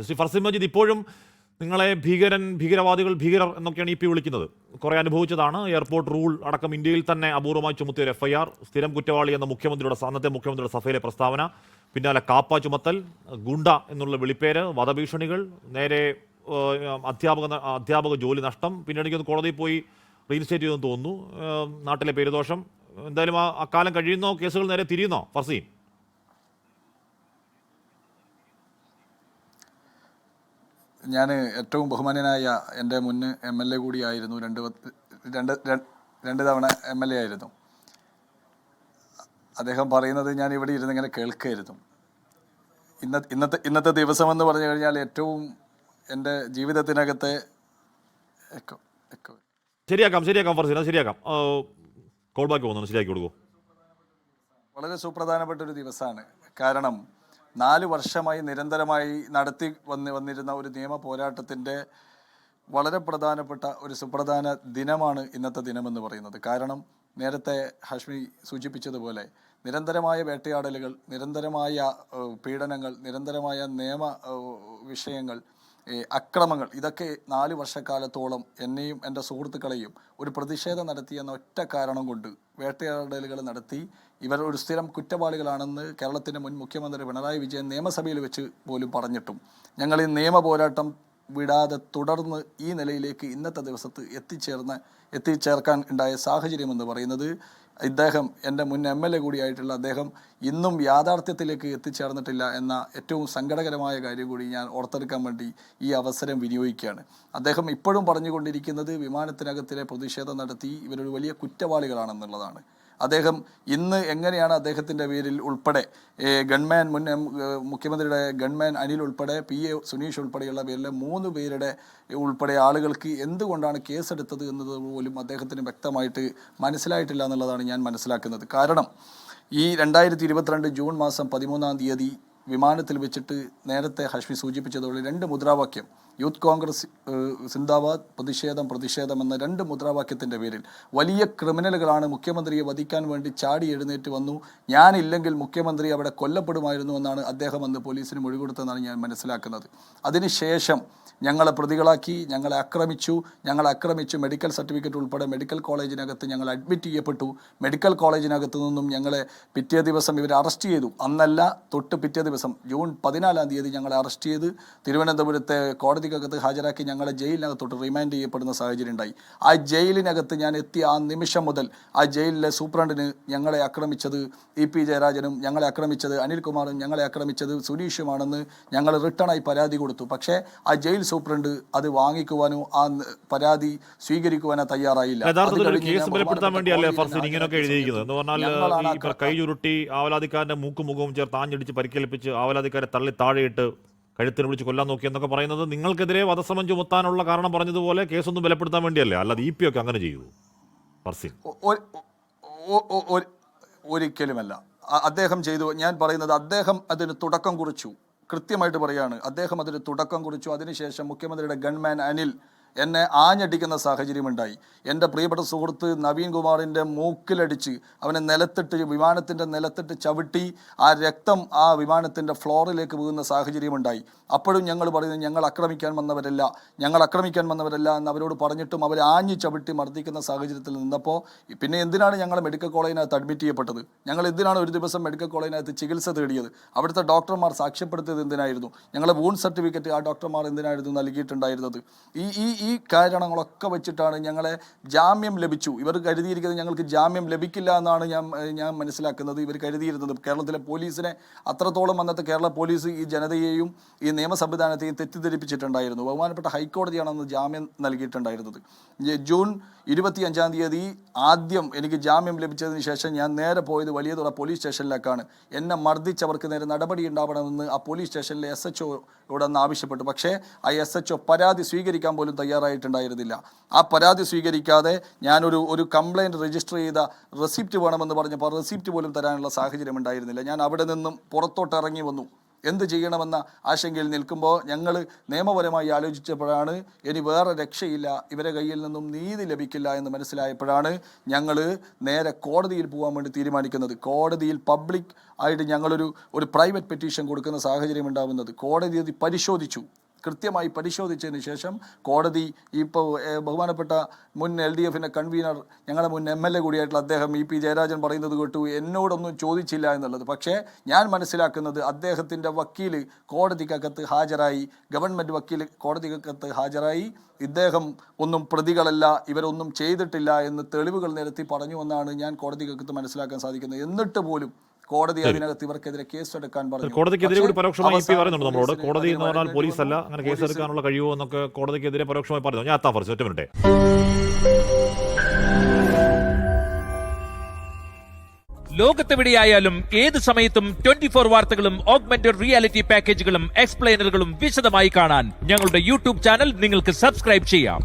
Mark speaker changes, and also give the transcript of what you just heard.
Speaker 1: ശ്രീ ഫർസീൻ മജീദ്, ഇപ്പോഴും നിങ്ങളെ ഭീകരവാദികൾ, ഭീകരർ എന്നൊക്കെയാണ് ഇ പി വിളിക്കുന്നത്. കുറേ അനുഭവിച്ചതാണ്. എയർപോർട്ട് റൂൾ അടക്കം ഇന്ത്യയിൽ തന്നെ അപൂർവമായി ചുമത്തിയ ഒരു FIR, സ്ഥിരം കുറ്റവാളി എന്ന അന്നത്തെ മുഖ്യമന്ത്രിയുടെ സഭയിലെ പ്രസ്താവന, പിന്നാലെ കാപ്പ ചുമത്തൽ, ഗുണ്ട എന്നുള്ള വിളിപ്പേര്, വധഭീഷണികൾ, നേരെ അധ്യാപക ജോലി നഷ്ടം, പിന്നീട് എനിക്കൊന്ന് കോടതിയിൽ പോയി റീഇൻസ്റ്റേറ്റ് ചെയ്തെന്ന് തോന്നുന്നു, നാട്ടിലെ പേരുദോഷം. എന്തായാലും ആ കാലം കഴിയുന്നോ, കേസുകൾ നേരെ തിരിയുന്നോ ഫർസീൻ?
Speaker 2: ഞാൻ ഏറ്റവും ബഹുമാന്യനായ എൻ്റെ മുൻ MLA കൂടിയായിരുന്നു, രണ്ട് തവണ MLA ആയിരുന്നു. അദ്ദേഹം പറയുന്നത് ഞാൻ ഇവിടെ ഇരുന്ന് ഇങ്ങനെ കേൾക്കുകയായിരുന്നു. ഇന്നത്തെ ദിവസമെന്ന് പറഞ്ഞു കഴിഞ്ഞാൽ ഏറ്റവും എൻ്റെ ജീവിതത്തിനകത്തെ
Speaker 1: ശരിയാക്കാം ഫർസീൻ, അത് ശരിയാക്കാം. കോൾ ബാക്ക് പോകുന്നു, ശരിയാക്കി കൊടുക്കൂ.
Speaker 2: വളരെ സുപ്രധാനപ്പെട്ട ഒരു ദിവസമാണ്. കാരണം 4 വർഷമായി നിരന്തരമായി വന്നിരുന്ന ഒരു നിയമ പോരാട്ടത്തിൻ്റെ വളരെ പ്രധാനപ്പെട്ട ഒരു സുപ്രധാന ദിനമാണ് ഇന്നത്തെ ദിനമെന്ന് പറയുന്നത്. കാരണം നേരത്തെ ഹാഷ്മി സൂചിപ്പിച്ചതുപോലെ നിരന്തരമായ വേട്ടയാടലുകൾ, നിരന്തരമായ പീഡനങ്ങൾ, നിരന്തരമായ നിയമ വിഷയങ്ങൾ, അക്രമങ്ങൾ, ഇതൊക്കെ 4 വർഷക്കാലത്തോളം എന്നെയും എൻ്റെ സുഹൃത്തുക്കളെയും ഒരു പ്രതിഷേധം നടത്തിയെന്ന ഒറ്റ കാരണം കൊണ്ട് വേട്ടയാടലുകൾ നടത്തി ഇവർ ഒരു സ്ഥിരം കുറ്റവാളികളാണെന്ന് കേരളത്തിൻ്റെ മുൻ മുഖ്യമന്ത്രി പിണറായി വിജയൻ നിയമസഭയിൽ വെച്ച് പോലും പറഞ്ഞിട്ടും ഞങ്ങൾ ഈ നിയമ പോരാട്ടം വിടാതെ തുടർന്ന് ഈ നിലയിലേക്ക് ഇന്നത്തെ ദിവസത്ത് എത്തിച്ചേർക്കാൻ ഉണ്ടായ സാഹചര്യം എന്ന് പറയുന്നത് ഇദ്ദേഹം, എൻ്റെ മുൻ MLA കൂടിയായിട്ടുള്ള അദ്ദേഹം, ഇന്നും യാഥാർത്ഥ്യത്തിലേക്ക് എത്തിച്ചേർന്നിട്ടില്ല എന്ന ഏറ്റവും സങ്കടകരമായ കാര്യം കൂടി ഞാൻ ഓർത്തെടുക്കാൻ വേണ്ടി ഈ അവസരം വിനിയോഗിക്കുകയാണ്. അദ്ദേഹം ഇപ്പോഴും പറഞ്ഞുകൊണ്ടിരിക്കുന്നത് വിമാനത്തിനകത്തിലെ പ്രതിഷേധം നടത്തി ഇവരൊരു വലിയ കുറ്റവാളികളാണെന്നുള്ളതാണ്. അദ്ദേഹം ഇന്ന് എങ്ങനെയാണ് അദ്ദേഹത്തിൻ്റെ പേരിൽ ഉൾപ്പെടെ ഗൺമാൻ, മുൻ മുഖ്യമന്ത്രിയുടെ ഗൺമാൻ അനിൽ ഉൾപ്പെടെ PA സുനീഷ് ഉൾപ്പെടെയുള്ള പേരിലെ 3 പേരുടെ ഉൾപ്പെടെ ആളുകൾക്ക് എന്തുകൊണ്ടാണ് കേസെടുത്തത് എന്നത് പോലും അദ്ദേഹത്തിന് വ്യക്തമായിട്ട് മനസ്സിലായിട്ടില്ല എന്നുള്ളതാണ് ഞാൻ മനസ്സിലാക്കുന്നത്. കാരണം ഈ 2022 ജൂൺ മാസം 13-ാം തീയതി വിമാനത്തിൽ വെച്ചിട്ട് നേരത്തെ ഹാഷ്മി സൂചിപ്പിച്ചതുപോലെ 2 മുദ്രാവാക്യം, യൂത്ത് കോൺഗ്രസ് സിന്ദാബാദ്, പ്രതിഷേധം എന്ന 2 മുദ്രാവാക്യത്തിൻ്റെ പേരിൽ വലിയ ക്രിമിനലുകളാണ് മുഖ്യമന്ത്രിയെ വധിക്കാൻ വേണ്ടി ചാടി എഴുന്നേറ്റ് വന്നു, ഞാനില്ലെങ്കിൽ മുഖ്യമന്ത്രി അവിടെ കൊല്ലപ്പെടുമായിരുന്നു എന്നാണ് അദ്ദേഹം അന്ന് പോലീസിന് മൊഴി കൊടുത്തതെന്നാണ് ഞാൻ മനസ്സിലാക്കുന്നത്. അതിനുശേഷം ഞങ്ങളെ പ്രതികളാക്കി, ഞങ്ങളെ ആക്രമിച്ചു, മെഡിക്കൽ സർട്ടിഫിക്കറ്റ് ഉൾപ്പെടെ മെഡിക്കൽ കോളേജിനകത്ത് ഞങ്ങൾ അഡ്മിറ്റ് ചെയ്യപ്പെട്ടു. മെഡിക്കൽ കോളേജിനകത്ത് നിന്നും ഞങ്ങളെ പിറ്റേ ദിവസം ഇവർ അറസ്റ്റ് ചെയ്തു. അന്നല്ല, തൊട്ട് പിറ്റേ ദിവസം ജൂൺ 14-ാം തീയതി ഞങ്ങളെ അറസ്റ്റ് ചെയ്ത് തിരുവനന്തപുരത്തെ കോടതിക്കകത്ത് ഹാജരാക്കി ഞങ്ങളെ ജയിലിനകത്തോട്ട് റിമാൻഡ് ചെയ്യപ്പെടുന്ന സാഹചര്യം ഉണ്ടായി. ആ ജയിലിനകത്ത് ഞാൻ എത്തിയ ആ നിമിഷം മുതൽ ആ ജയിലിലെ സൂപ്രണ്ടിന് ഞങ്ങളെ ആക്രമിച്ചത് EP ജയരാജനും, ഞങ്ങളെ ആക്രമിച്ചത് അനിൽകുമാറും, ഞങ്ങളെ ആക്രമിച്ചത് സുനീഷുമാണെന്ന് ഞങ്ങൾ റിട്ടേണായി പരാതി കൊടുത്തു. പക്ഷേ ആ ജയിൽ സൂപ്രണ്ട് അത് വാങ്ങിക്കുവാനോ ആ പരാതി സ്വീകരിക്കുവാനോ തയ്യാറായില്ല.
Speaker 1: കൈ ചുരുട്ടി ആവലാതിക്കാരന്റെ മുഖവും ചേർത്ത് ആഞ്ഞടിച്ച് പരിക്കേൽപ്പിച്ച് ആവലാതിക്കാരെ തള്ളി താഴെയിട്ട് കഴുത്തിന് വിളിച്ച് കൊല്ലാൻ നോക്കി എന്നൊക്കെ പറയുന്നത് നിങ്ങൾക്കെതിരെ വധശ്രമം ചുമത്താനുള്ള കാരണം പറഞ്ഞതുപോലെ കേസൊന്നും ബലപ്പെടുത്താൻ വേണ്ടിയല്ലേ? അല്ലാതെ EP ഒക്കെ അങ്ങനെ ചെയ്യൂ ഫർസീൻ?
Speaker 2: ഒരിക്കലുമല്ല. അദ്ദേഹം ചെയ്തു. ഞാൻ പറയുന്നത് അദ്ദേഹം അതിന് തുടക്കം കുറിച്ചു. കൃത്യമായിട്ട് പറയാണ്, അദ്ദേഹം അതിന് തുടക്കം കുറിച്ചു. അതിനുശേഷം മുഖ്യമന്ത്രിയുടെ ഗൺമാൻ അനിൽ എന്നെ ആഞ്ഞടിക്കുന്ന സാഹചര്യമുണ്ടായി. എൻ്റെ പ്രിയപ്പെട്ട സുഹൃത്ത് നവീൻ കുമാറിൻ്റെ മൂക്കിലടിച്ച് അവനെ വിമാനത്തിൻ്റെ നിലത്തിട്ട് ചവിട്ടി ആ രക്തം ആ വിമാനത്തിൻ്റെ ഫ്ലോറിലേക്ക് വീഴുന്ന സാഹചര്യമുണ്ടായി. അപ്പോഴും ഞങ്ങൾ പറയുന്നത് ഞങ്ങൾ ആക്രമിക്കാൻ വന്നവരല്ല എന്ന് അവരോട് പറഞ്ഞിട്ടും അവർ ആഞ്ഞു ചവിട്ടി മർദ്ദിക്കുന്ന സാഹചര്യത്തിൽ നിന്നപ്പോൾ പിന്നെ എന്തിനാണ് ഞങ്ങൾ മെഡിക്കൽ കോളേജിനകത്ത് അഡ്മിറ്റ് ചെയ്യപ്പെട്ടത്? ഞങ്ങൾ എന്തിനാണ് ഒരു ദിവസം മെഡിക്കൽ കോളേജിനകത്ത് ചികിത്സ തേടിയത്? അവിടുത്തെ ഡോക്ടർമാർ സാക്ഷ്യപ്പെടുത്തിയത് എന്തിനായിരുന്നു? ഞങ്ങളുടെ വൂണ്ട് സർട്ടിഫിക്കറ്റ് ആ ഡോക്ടർമാർ എന്തിനായിരുന്നു നൽകിയിട്ടുണ്ടായിരുന്നത്? ഈ കാരണങ്ങളൊക്കെ വെച്ചിട്ടാണ് ഞങ്ങളെ ജാമ്യം ലഭിച്ചു. ഇവർ കരുതിയിരിക്കുന്നത് ഞങ്ങൾക്ക് ജാമ്യം ലഭിക്കില്ല എന്നാണ് ഞാൻ മനസ്സിലാക്കുന്നത്. ഇവർ കരുതിയിരുന്നത് കേരളത്തിലെ പോലീസിനെ അത്രത്തോളം അന്നത്തെ കേരള പോലീസ് ഈ ജനതയെയും ഈ നിയമ സംവിധാനത്തെയും തെറ്റിദ്ധരിപ്പിച്ചിട്ടുണ്ടായിരുന്നു. ബഹുമാനപ്പെട്ട ഹൈക്കോടതിയാണ് അന്ന് ജാമ്യം നൽകിയിട്ടുണ്ടായിരുന്നത്. ജൂൺ 25-ാം തീയതി ആദ്യം എനിക്ക് ജാമ്യം ലഭിച്ചതിന് ശേഷം ഞാൻ നേരെ പോയത് വലിയതുറ പോലീസ് സ്റ്റേഷനിലേക്കാണ്. എന്നെ മർദ്ദിച്ചവർക്ക് നേരെ നടപടി ഉണ്ടാവണമെന്ന് ആ പോലീസ് സ്റ്റേഷനിലെ SHOയോടൊന്ന് ആവശ്യപ്പെട്ടു. പക്ഷേ ആ SHO പരാതി സ്വീകരിക്കാൻ പോലും തയ്യാറായിട്ടുണ്ടായിരുന്നില്ല. ആ പരാതി സ്വീകരിക്കാതെ ഞാനൊരു കംപ്ലയിൻറ്റ് രജിസ്റ്റർ ചെയ്ത റെസിപ്റ്റ് വേണമെന്ന് പറഞ്ഞപ്പോൾ റെസിപ്റ്റ് പോലും തരാനുള്ള സാഹചര്യം ഉണ്ടായിരുന്നില്ല. ഞാൻ അവിടെ നിന്നും പുറത്തോട്ട് ഇറങ്ങി വന്നു. എന്ത് ചെയ്യണമെന്ന ആശങ്കയിൽ നിൽക്കുമ്പോൾ ഞങ്ങൾ നിയമപരമായി ആലോചിച്ചപ്പോഴാണ് ഇനി വേറെ രക്ഷയില്ല, ഇവരെ കയ്യിൽ നിന്നും നീതി ലഭിക്കില്ല എന്ന് മനസ്സിലായപ്പോഴാണ് ഞങ്ങൾ നേരെ കോടതിയിൽ പോകാൻ വേണ്ടി തീരുമാനിക്കുന്നത്. കോടതിയിൽ പബ്ലിക് ആയിട്ട് ഞങ്ങളൊരു പ്രൈവറ്റ് പെറ്റീഷൻ കൊടുക്കുന്ന സാഹചര്യം ഉണ്ടാകുന്നത്. കോടതി അത് പരിശോധിച്ചു. കൃത്യമായി പരിശോധിച്ചതിന് ശേഷം കോടതി ഇപ്പോൾ ബഹുമാനപ്പെട്ട മുൻ LDF കൺവീനർ, ഞങ്ങളുടെ മുൻ MLA കൂടിയായിട്ടുള്ള അദ്ദേഹം EP ജയരാജൻ പറയുന്നത് കേട്ടു, എന്നോടൊന്നും ചോദിച്ചില്ല എന്നുള്ളത്. പക്ഷേ ഞാൻ മനസ്സിലാക്കുന്നത് അദ്ദേഹത്തിൻ്റെ വക്കീൽ കോടതിക്കകത്ത് ഹാജരായി, ഗവൺമെൻറ് വക്കീൽ കോടതിക്കകത്ത് ഹാജരായി, ഇദ്ദേഹം ഒന്നും പ്രതികളല്ല, ഇവരൊന്നും ചെയ്തിട്ടില്ല എന്ന് തെളിവുകൾ നിരത്തി പറഞ്ഞു എന്നാണ് ഞാൻ കോടതിക്കകത്ത് മനസ്സിലാക്കാൻ സാധിക്കുന്നത്. എന്നിട്ട് പോലും കോടതി അതിനകത്ത് ഇവർക്കെതിരെ കേസെടുക്കാൻ പറഞ്ഞു.
Speaker 1: കോടതിക്കെതിരെ കൂടി പരോക്ഷമായി EP പറയുന്നുണ്ട് നമ്മളോട്. കോടതി എന്ന് പറഞ്ഞാൽ പോലീസ് അല്ല, അങ്ങനെ കേസെടുക്കാനുള്ള കഴിവോ എന്നൊക്കെ കോടതിക്കെതിരെ പരോക്ഷമായി പറഞ്ഞു. ഞാൻ എത്താം ഒറ്റ മിനിറ്റ്.
Speaker 3: ലോകത്തെവിടെയായാലും ഏത് സമയത്തും 24 വാർത്തകളും ഓഗ്മെന്റഡ് റിയാലിറ്റി പാക്കേജുകളും എക്സ്പ്ലെയിനറുകളും വിശദമായി കാണാൻ ഞങ്ങളുടെ YouTube ചാനൽ നിങ്ങൾക്ക് സബ്സ്ക്രൈബ് ചെയ്യാം.